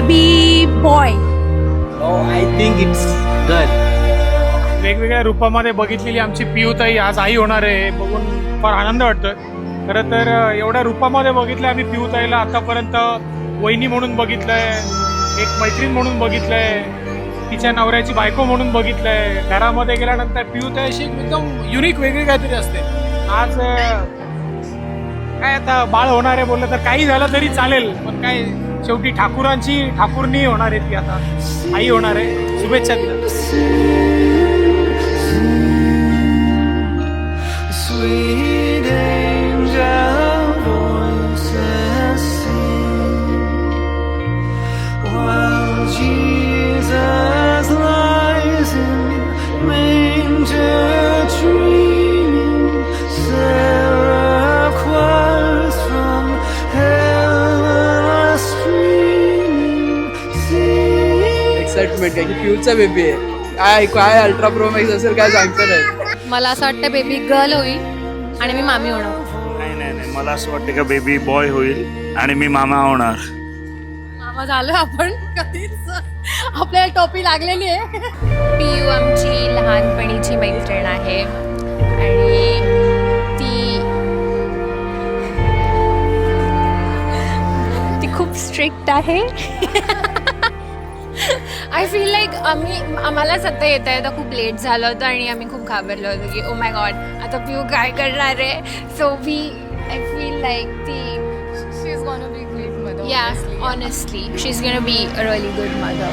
Baby boy. I think it's girl. वेगवेगळ्या रूपामध्ये बघितलेली आमची पियूताई आज आई होणार आहे, बघून फार आनंद वाटतोय. खरं तर एवढ्या रूपामध्ये बघितलं आम्ही पियूताईला. आतापर्यंत वहिनी म्हणून बघितलंय, एक मैत्रीण म्हणून बघितलंय, तिच्या नवऱ्याची बायको म्हणून बघितलंय. घरामध्ये गेल्यानंतर पियूताई अशी एकदम युनिक वेगळी काहीतरी असते. आज काय आता बाळ होणार आहे बोललं तर काही झालं तरी चालेल, पण काय शेवटी ठाकूरनी होणार आहे, ती आता आई होणार आहे. शुभेच्छा तिला. Sweet angel voices sing, while Jesus lies in manger dreaming. Seraph choirs from heaven are streaming, singing. Excitement काय की पियूचा बेबी आहे. काय अल्ट्रा प्रो मॅक्स असेल काय सांगता नाही. मला असं वाटतं बेबी गर्ल होईल आणि मी मामी होणार. नाही मला असं वाटतं का बेबी बॉय होईल आणि मी मामा होणार. मामा झालं आपण कधीच, आपल्याला टोपी लागलेली आहे. पियू आमची लहानपणीची मैत्रीण आहे आणि ती खूप स्ट्रिक्ट आहे. आय फील लाईक आम्हाला सध्या येता येता खूप लेट झालं होतं आणि आम्ही खूप घाबरलो होतो की ओ माय गॉड आता पियू काय करणार आहे. So I feel like she is gonna be great mother. Yeah honestly she is gonna be a really good mother.